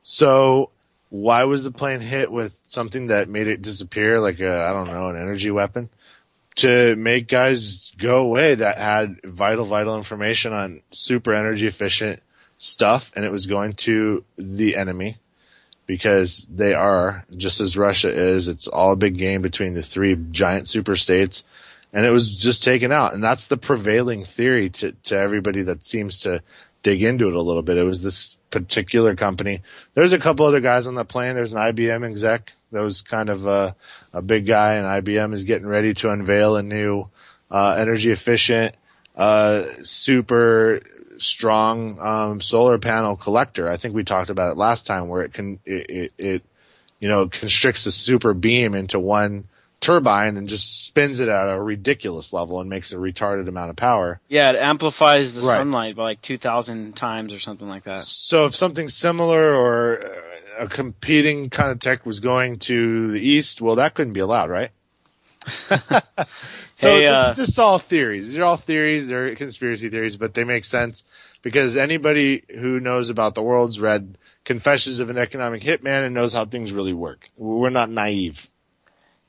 So why was the plane hit with something that made it disappear, like an energy weapon? to make guys go away that had vital information on super energy efficient stuff, and it was going to the enemy because they are, just as Russia is, it's all a big game between the three giant super states, and it was just taken out. And that's the prevailing theory to everybody that seems to dig into it a little bit. It was this particular company. There's a couple other guys on the plane. There's an IBM exec that was kind of a big guy, and IBM is getting ready to unveil a new energy efficient, super strong solar panel collector. I think we talked about it last time, where it constricts a super beam into one turbine and just spins it at a ridiculous level and makes a retarded amount of power. Yeah, it amplifies the sunlight by like 2,000 times or something like that. So if something similar or a competing kind of tech was going to the east, well, that couldn't be allowed, right? So hey, this is all theories. These are all theories. They're conspiracy theories, but they make sense because anybody who knows about the world's read Confessions of an Economic Hitman and knows how things really work. We're not naive.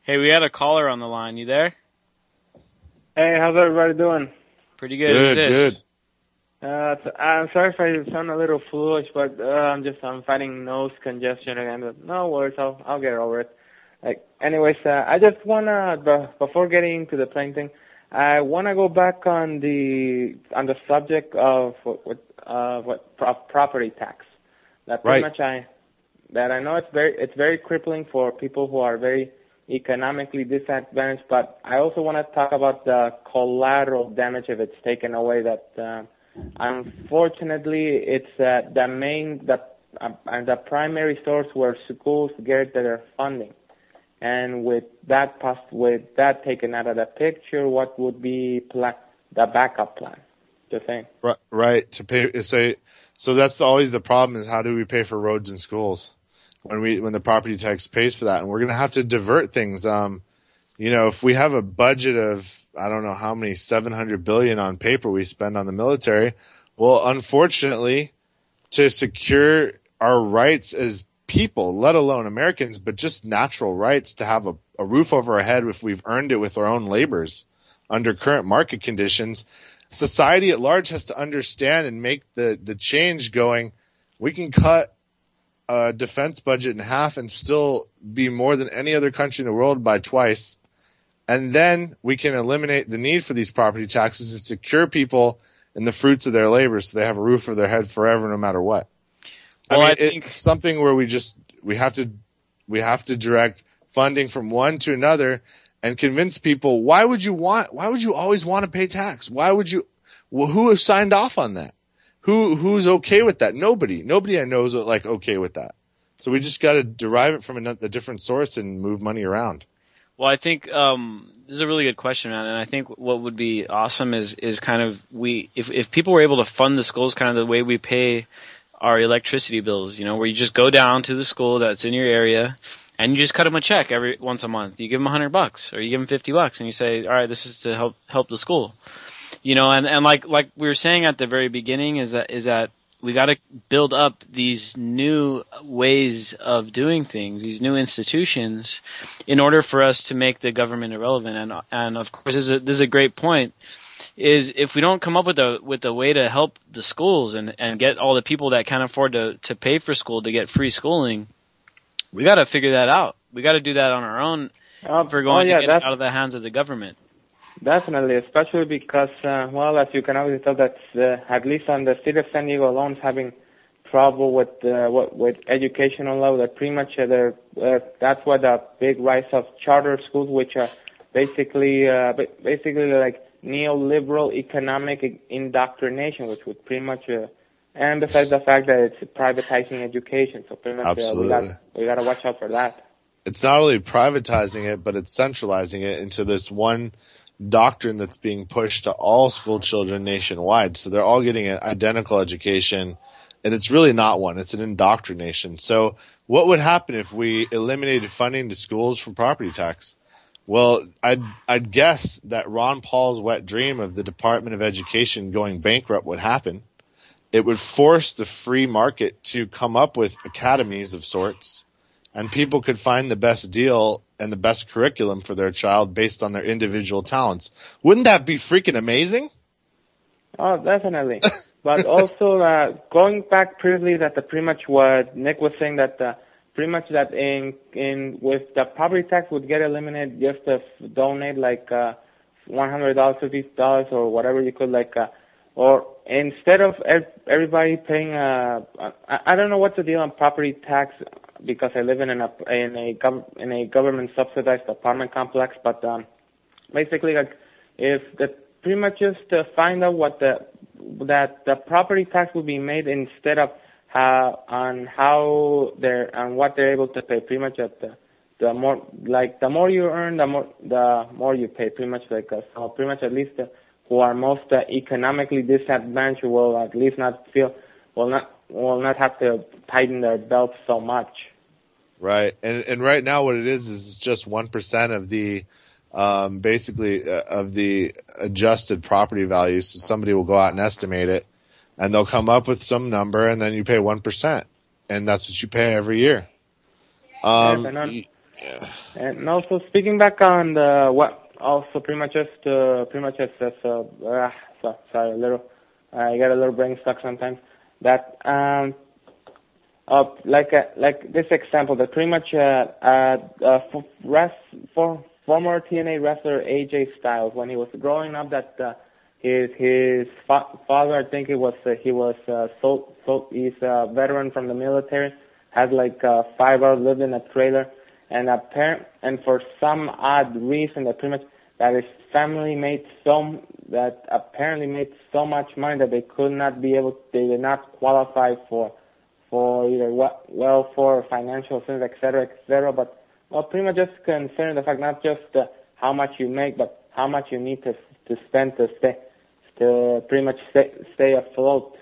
Hey, we had a caller on the line. You there? Hey, how's everybody doing? Pretty good. Good. I'm sorry if I sound a little foolish, but I'm fighting nose congestion again. But no worries, I'll get over it. Anyways, I just wanna before getting into the plane thing, I wanna go back on the subject of property tax. That pretty much I know it's very crippling for people who are very economically disadvantaged, but I also want to talk about the collateral damage if it's taken away. That unfortunately it's the primary source where schools get their funding, and with that taken out of the picture, what would be the backup plan? The thing, right? To pay, so that's always the problem: is how do we pay for roads and schools? When the property tax pays for that, and we're going to have to divert things. If we have a budget of, I don't know how many, 700 billion on paper we spend on the military, well, unfortunately, to secure our rights as people, let alone Americans, but just natural rights to have a roof over our head if we've earned it with our own labors under current market conditions, society at large has to understand and make the change going. We can cut a defense budget in half and still be more than any other country in the world by twice. And then we can eliminate the need for these property taxes and secure people in the fruits of their labor so they have a roof over their head forever no matter what. Well, I think it's something where we have to direct funding from one to another and convince people, why would you always want to pay tax? Who signed off on that? Who's okay with that? Nobody I know is okay with that. So we just got to derive it from a different source and move money around. Well, I think this is a really good question, man. And I think what would be awesome is kind of if people were able to fund the schools kind of the way we pay our electricity bills, where you just go down to the school that's in your area and you just cut them a check every once a month. You give them $100 or you give them $50 and you say, all right, this is to help the school. And like we were saying at the very beginning is that we got to build up these new ways of doing things, these new institutions, in order for us to make the government irrelevant. And of course, this is a great point. Is if we don't come up with a way to help the schools and get all the people that can't afford to pay for school to get free schooling, we got to figure that out. We got to do that on our own if we're going to get it out of the hands of the government. Definitely, especially because, as you can already tell, that at least on the state of San Diego alone, having trouble with educational level. That pretty much that's why the big rise of charter schools, which are basically like neoliberal economic indoctrination, which would pretty much and besides the fact that it's privatizing education, so pretty much we got to watch out for that. It's not only privatizing it, but it's centralizing it into this one doctrine that's being pushed to all school children nationwide. So they're all getting an identical education, and it's really not one. It's an indoctrination. So what would happen if we eliminated funding to schools from property tax? Well, I'd guess that Ron Paul's wet dream of the Department of Education going bankrupt would happen. It would force the free market to come up with academies of sorts and people could find the best deal and the best curriculum for their child based on their individual talents. Wouldn't that be freaking amazing? Oh, definitely. But also, going back previously, that pretty much what Nick was saying, that pretty much that in with the property tax would get eliminated just to donate like $100, $50, or whatever you could, like, or instead of everybody paying, I don't know what's the deal on property tax, because I live in a government subsidized apartment complex, but basically, like, if the pretty much just to find out what that the property tax will be made instead of what they're able to pay. Pretty much at the more you earn, the more you pay. Pretty much like so. Pretty much at least who are most economically disadvantaged will at least will not have to tighten their belts so much. Right, and right now what it is just 1% of the basically of the adjusted property value. So somebody will go out and estimate it, and they'll come up with some number, and then you pay 1%, and that's what you pay every year. And also speaking back on the I get a little brain stuck sometimes. That like this example, that pretty much former TNA wrestler AJ Styles, when he was growing up, that his father, I think he's a veteran from the military, had like 5 hours, lived in a trailer, and for some odd reason that pretty much that his family apparently made so much money that they did not qualify for either welfare or financial assistance, etc. But pretty much just considering the fact not just how much you make, but how much you need to spend to pretty much stay afloat.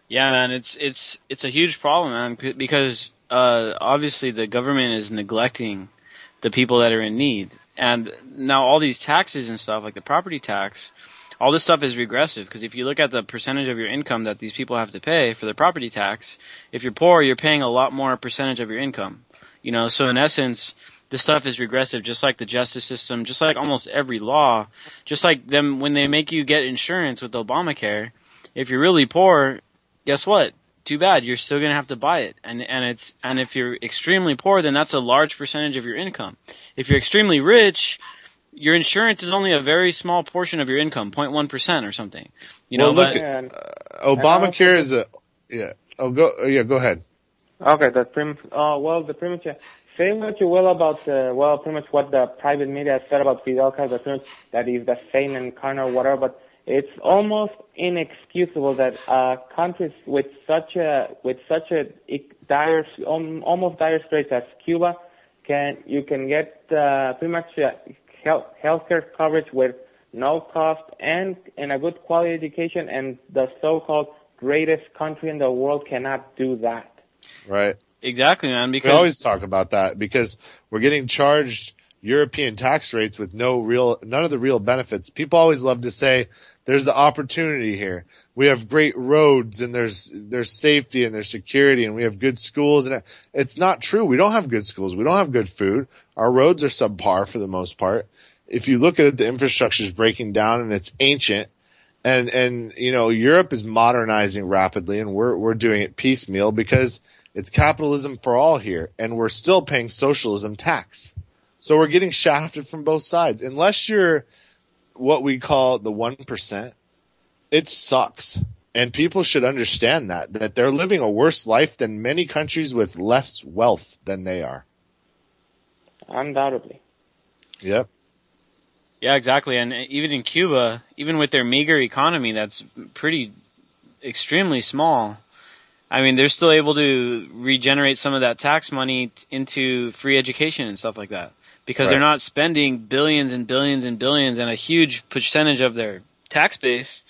Yeah, man, it's a huge problem, man, because obviously the government is neglecting the people that are in need, and now all these taxes and stuff, like the property tax, all this stuff is regressive, because if you look at the percentage of your income that these people have to pay for their property tax, if you're poor, you're paying a lot more percentage of your income. So in essence, this stuff is regressive, just like the justice system, just like almost every law, just like them when they make you get insurance with Obamacare. If you're really poor, guess what? Too bad, you're still going to have to buy it. And if you're extremely poor, then that's a large percentage of your income. If you're extremely rich, your insurance is only a very small portion of your income, 0.1% or something. Obamacare is go ahead. Okay, that's pretty much say what you will about pretty much what the private media has said about Fidel Castro, that he's the saint incarnate or whatever, but it's almost inexcusable that countries with such a almost dire straits as Cuba can get pretty much healthcare coverage with no cost and a good quality education, and the so-called greatest country in the world cannot do that. Right. Exactly, man. Because we always talk about that because we're getting charged European tax rates with none of the real benefits. People always love to say there's the opportunity here. We have great roads and there's safety and there's security and we have good schools, and it's not true. We don't have good schools. We don't have good food. Our roads are subpar for the most part. If you look at it, the infrastructure is breaking down and it's ancient. And Europe is modernizing rapidly, and we're doing it piecemeal because it's capitalism for all here, and we're still paying socialism tax. So we're getting shafted from both sides. Unless you're what we call the 1%, it sucks. And people should understand that they're living a worse life than many countries with less wealth than they are. Undoubtedly. Yep. Yeah, exactly. And even in Cuba, even with their meager economy that's pretty extremely small, I mean, they're still able to regenerate some of that tax money into free education and stuff like that. Because they're not spending billions and billions and billions and a huge percentage of their tax base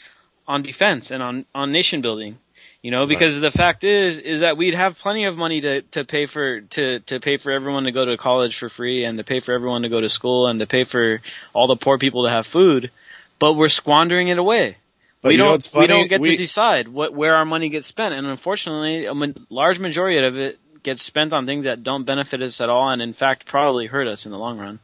on defense and on nation building. Because the fact is that we'd have plenty of money to pay for everyone to go to college for free, and to pay for everyone to go to school, and to pay for all the poor people to have food, but we're squandering it away. But we you know don't what's funny? we don't get to decide where our money gets spent, and unfortunately, large majority of it gets spent on things that don't benefit us at all, and in fact probably hurt us in the long run.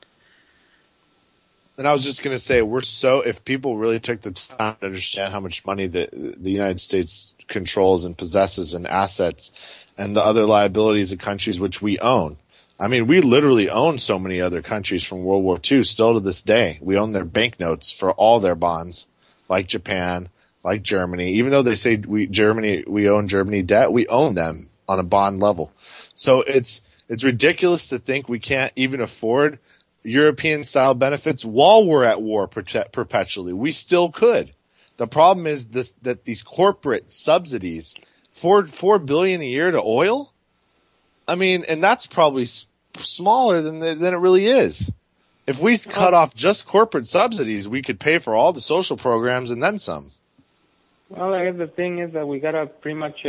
And I was just going to say, if people really took the time to understand how much money the United States controls and possesses and assets and the other liabilities of countries which we own. I mean, we literally own so many other countries from World War II still to this day. We own their banknotes for all their bonds, like Japan, like Germany. Even though they say we own Germany debt, we own them on a bond level. So it's ridiculous to think we can't even afford European-style benefits while we're at war perpetually. We still could. The problem is that these corporate subsidies, $4 billion a year to oil. I mean, and that's probably smaller than it really is. If we cut off just corporate subsidies, we could pay for all the social programs and then some. Well, I guess the thing is that we gotta pretty much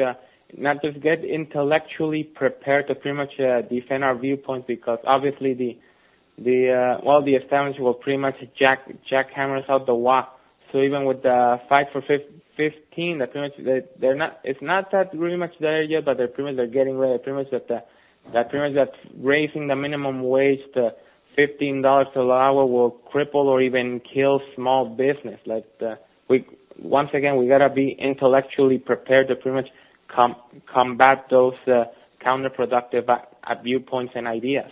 not just get intellectually prepared to pretty much defend our viewpoints, because obviously the establishment will pretty much jackhammer us out the wazoo. So even with the fight for 15, that pretty much they're not. It's not that really much there yet, but they're getting ready. Pretty much that raising the minimum wage to $15 per hour will cripple or even kill small business. We gotta be intellectually prepared to pretty much combat those counterproductive viewpoints and ideas.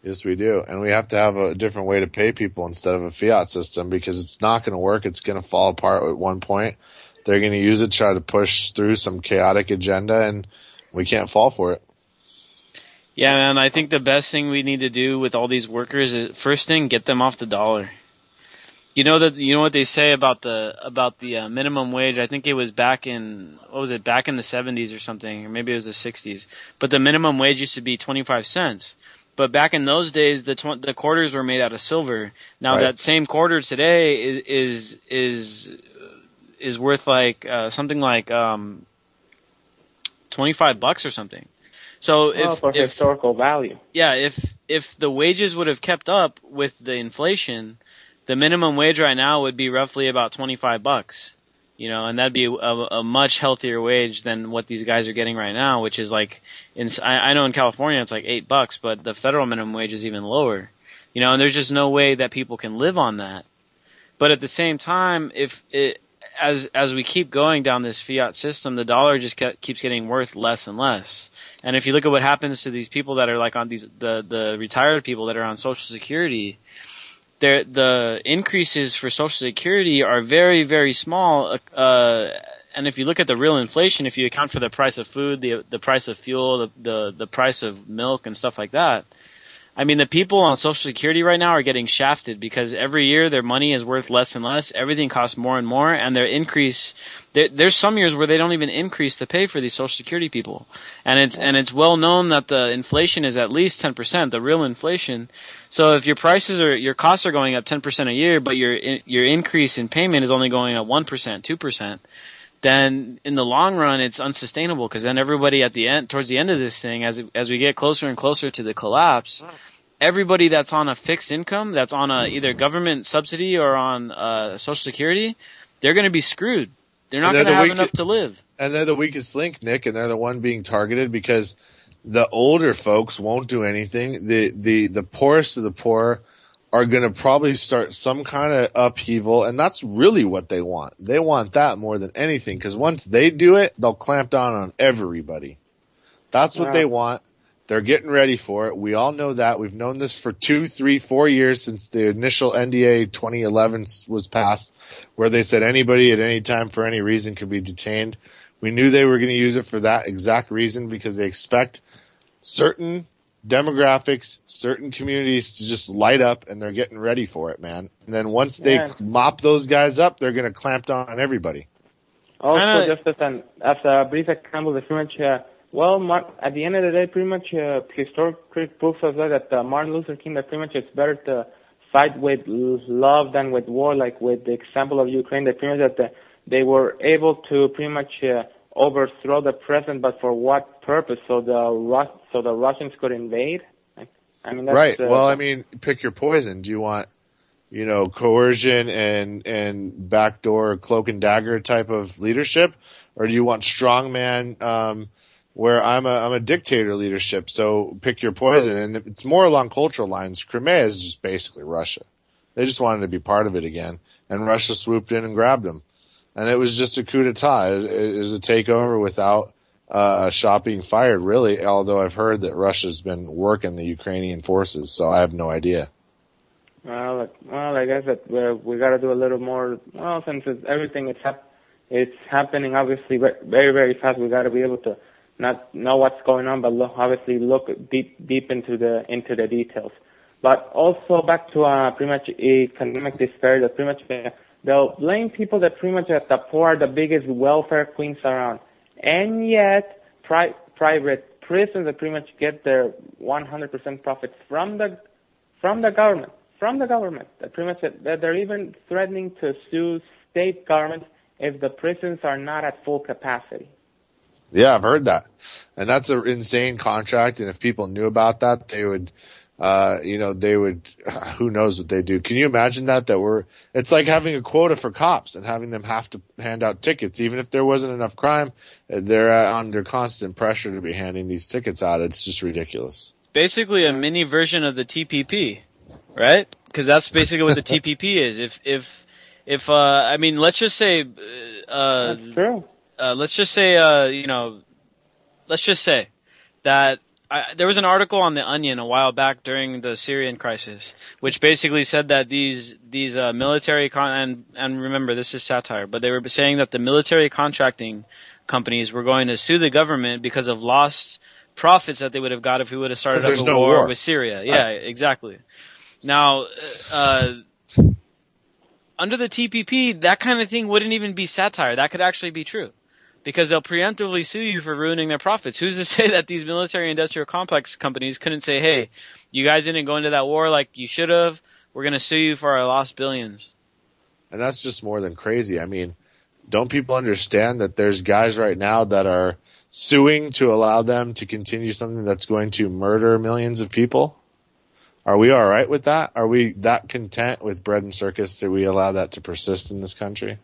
Yes, we do. And we have to have a different way to pay people instead of a fiat system, because it's not going to work. It's going to fall apart at one point. They're going to use it to try to push through some chaotic agenda, and we can't fall for it. Yeah, man, I think the best thing we need to do with all these workers is, first thing, get them off the dollar. You know what they say about the minimum wage? I think it was back in the 70s or something, or maybe it was the 60s. But the minimum wage used to be 25 cents. But back in those days, the quarters were made out of silver. Now right. That same quarter today is worth like something like $25 or something. So for historical value. Yeah, if the wages would have kept up with the inflation, the minimum wage right now would be roughly about $25. And that'd be a much healthier wage than what these guys are getting right now, which is like, I know in California it's like $8, but the federal minimum wage is even lower. And there's just no way that people can live on that. But at the same time, as we keep going down this fiat system, the dollar just keeps getting worth less and less. And if you look at what happens to these people that are like on the retired people that are on Social Security, the increases for Social Security are very, very small. And if you look at the real inflation, if you account for the price of food, the price of fuel, the price of milk and stuff like that, I mean, the people on Social Security right now are getting shafted because every year their money is worth less and less. Everything costs more and more, and there's some years where they don't even increase the pay for these Social Security people. And it's well known that the inflation is at least 10%, the real inflation. So if your costs are going up 10% a year, but your increase in payment is only going up 1%, 2%, then in the long run it's unsustainable, because then everybody towards the end of this thing, as we get closer and closer to the collapse, everybody that's on a fixed income, that's on either government subsidy or on Social Security, they're going to be screwed. They're not going to have enough to live. And they're the weakest link, Nick, and they're the one being targeted because the older folks won't do anything. The poorest of the poor are going to probably start some kind of upheaval, and that's really what they want. They want that more than anything, because once they do it, they'll clamp down on everybody. That's what they want. They're getting ready for it. We all know that. We've known this for 2, 3, 4 years since the initial NDA 2011 was passed, where they said anybody at any time for any reason could be detained. We knew they were going to use it for that exact reason, because they expect certain demographics, certain communities to just light up, and they're getting ready for it, man. And then once they mop those guys up, they're going to clamp down on everybody. Also, just as a brief example, pretty much, at the end of the day, pretty much historic proofs of that Martin Luther King, that pretty much it's better to fight with love than with war, like with the example of Ukraine, that pretty much that they were able to pretty much overthrow the president, but for what purpose? So the Russians could invade? I mean, that's, right. Well, I mean, pick your poison. Do you want coercion and backdoor cloak and dagger type of leadership, or do you want strongman, where I'm a dictator leadership? So pick your poison. And it's more along cultural lines. Crimea is just basically Russia. They just wanted to be part of it again, and Russia swooped in and grabbed them. And it was just a coup d'etat. It was a takeover without a shot being fired, really, although I've heard that Russia's been working the Ukrainian forces, so I have no idea. Well, I guess that we got to do a little more. Well, since everything it's happening obviously very, very fast, we got to be able to not know what's going on, but obviously look deep into the details. But also back to pretty much economic disparity, that pretty much they'll blame people that pretty much the poor are the biggest welfare queens around, and yet private prisons that pretty much get their 100% profits from the government. That pretty much that they're even threatening to sue state governments if the prisons are not at full capacity. Yeah, I've heard that, and that's an insane contract. And if people knew about that, they would. They would, who knows what they do. Can you imagine that it's like having a quota for cops and having them have to hand out tickets. Even if there wasn't enough crime, they're under constant pressure to be handing these tickets out. It's just ridiculous. Basically a mini version of the TPP, right? Because that's basically what the TPP is. Let's just say, that's true. Let's just say that there was an article on The Onion a while back during the Syrian crisis, which basically said that these military and remember, this is satire, but they were saying that the military contracting companies were going to sue the government because of lost profits that they would have got if we would have started up a war with Syria. Yeah, exactly. Now, under the TPP, that kind of thing wouldn't even be satire. That could actually be true. Because they'll preemptively sue you for ruining their profits. Who's to say that these military-industrial complex companies couldn't say, hey, you guys didn't go into that war like you should have. We're going to sue you for our lost billions. And that's just more than crazy. I mean, don't people understand that there's guys right now that are suing to allow them to continue something that's going to murder millions of people? Are we all right with that? Are we that content with bread and circus that we allow that to persist in this country?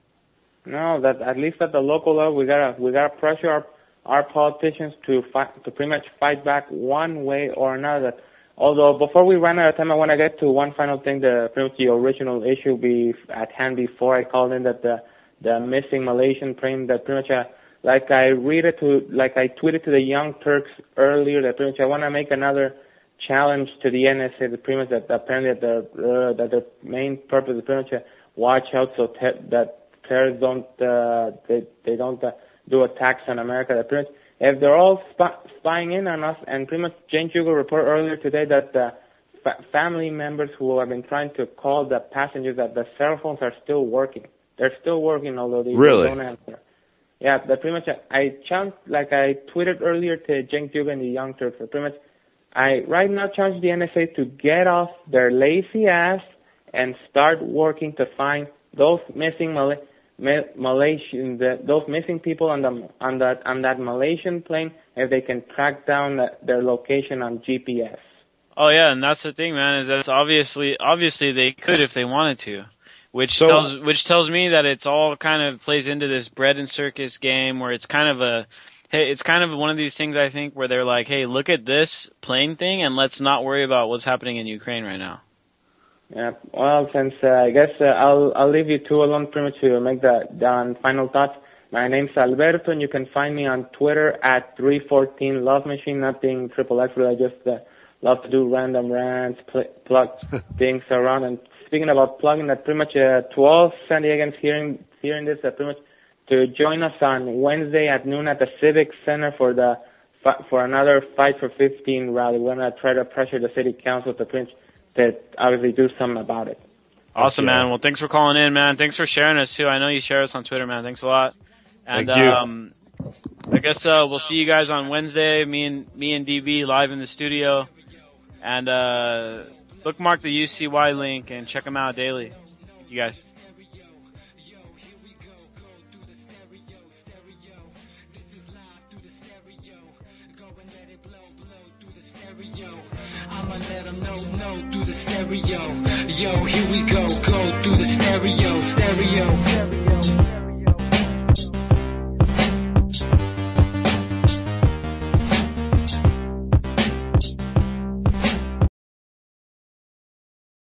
No, that at least at the local level, we gotta pressure our politicians to pretty much fight back one way or another. Although before we run out of time, I want to get to one final thing, the original issue be at hand before I called in, that the missing Malaysian plane, that pretty much I tweeted to the Young Turks earlier, that pretty much I want to make another challenge to the NSA, that pretty much that apparently that the main purpose is pretty much watch out so that terrorists don't do attacks on America. That pretty much, if they're all spying in on us, and pretty much Jane Hugo reported earlier today that the family members who have been trying to call the passengers, that the cell phones are still working. They're still working, although they don't answer. Yeah, that pretty much I tweeted earlier to Jane Hugo and the Young Turks. Pretty much, I right now challenge the NSA to get off their lazy ass and start working to find those missing Malaysian, those missing people on that Malaysian plane, if they can track down their location on GPS. Oh yeah, and that's the thing, man, is that's obviously they could if they wanted to, which tells me that it's all kind of plays into this bread and circus game, where it's kind of one of these things, I think, where they're like, hey, look at this plane thing and let's not worry about what's happening in Ukraine right now. Yeah, well, since I guess I'll leave you two alone pretty much to make the final thoughts. My name's Alberto, and you can find me on Twitter at 314 Love Machine. Nothing XXX, really. I just love to do random rants, plug things around. And speaking about plugging, that pretty much to all San Diegans hearing this, pretty much to join us on Wednesday at noon at the Civic Center for another Fight for 15 rally. We're gonna try to pressure the city council to obviously do something about it. Awesome, man. Well, thanks for calling in, man. Thanks for sharing us too. I know you share us on Twitter, man. Thanks a lot. And Thank you. I guess we'll see you guys on Wednesday. Me and DB live in the studio. And bookmark the UCY link and check them out daily. Thank you guys. I'ma let them know through the stereo. Yo, here we go through the stereo.